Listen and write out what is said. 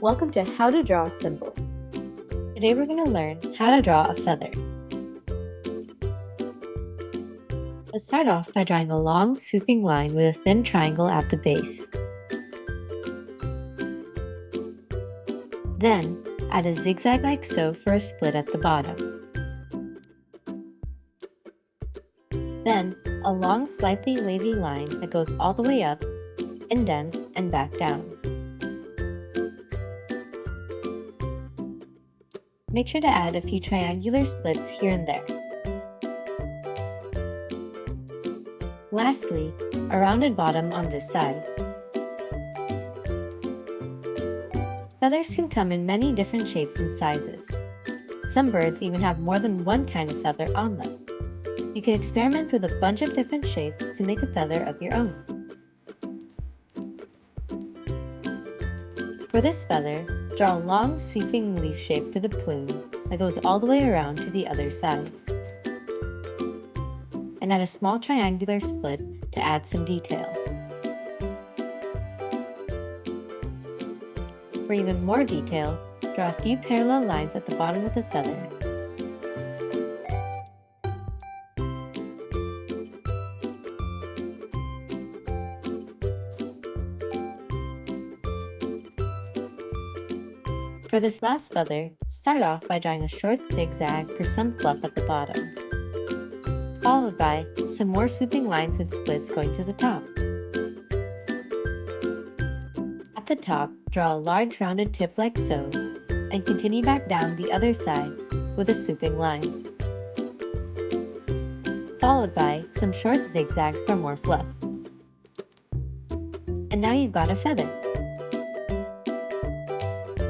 Welcome to How to Draw a Symbol. Today we're going to learn how to draw a feather. Let's start off by drawing a long sweeping line with a thin triangle at the base. Then, add a zigzag like so for a split at the bottom. Then, a long slightly wavy line that goes all the way up, indents, and back down. Make sure to add a few triangular splits here and there. Lastly, a rounded bottom on this side. Feathers can come in many different shapes and sizes. Some birds even have more than one kind of feather on them. You can experiment with a bunch of different shapes to make a feather of your own. For this feather, draw a long sweeping leaf shape for the plume that goes all the way around to the other side. And add a small triangular split to add some detail. For even more detail, draw a few parallel lines at the bottom of the feather. For this last feather, start off by drawing a short zigzag for some fluff at the bottom, followed by some more swooping lines with splits going to the top. At the top, draw a large rounded tip like so, and continue back down the other side with a swooping line, followed by some short zigzags for more fluff. And now you've got a feather!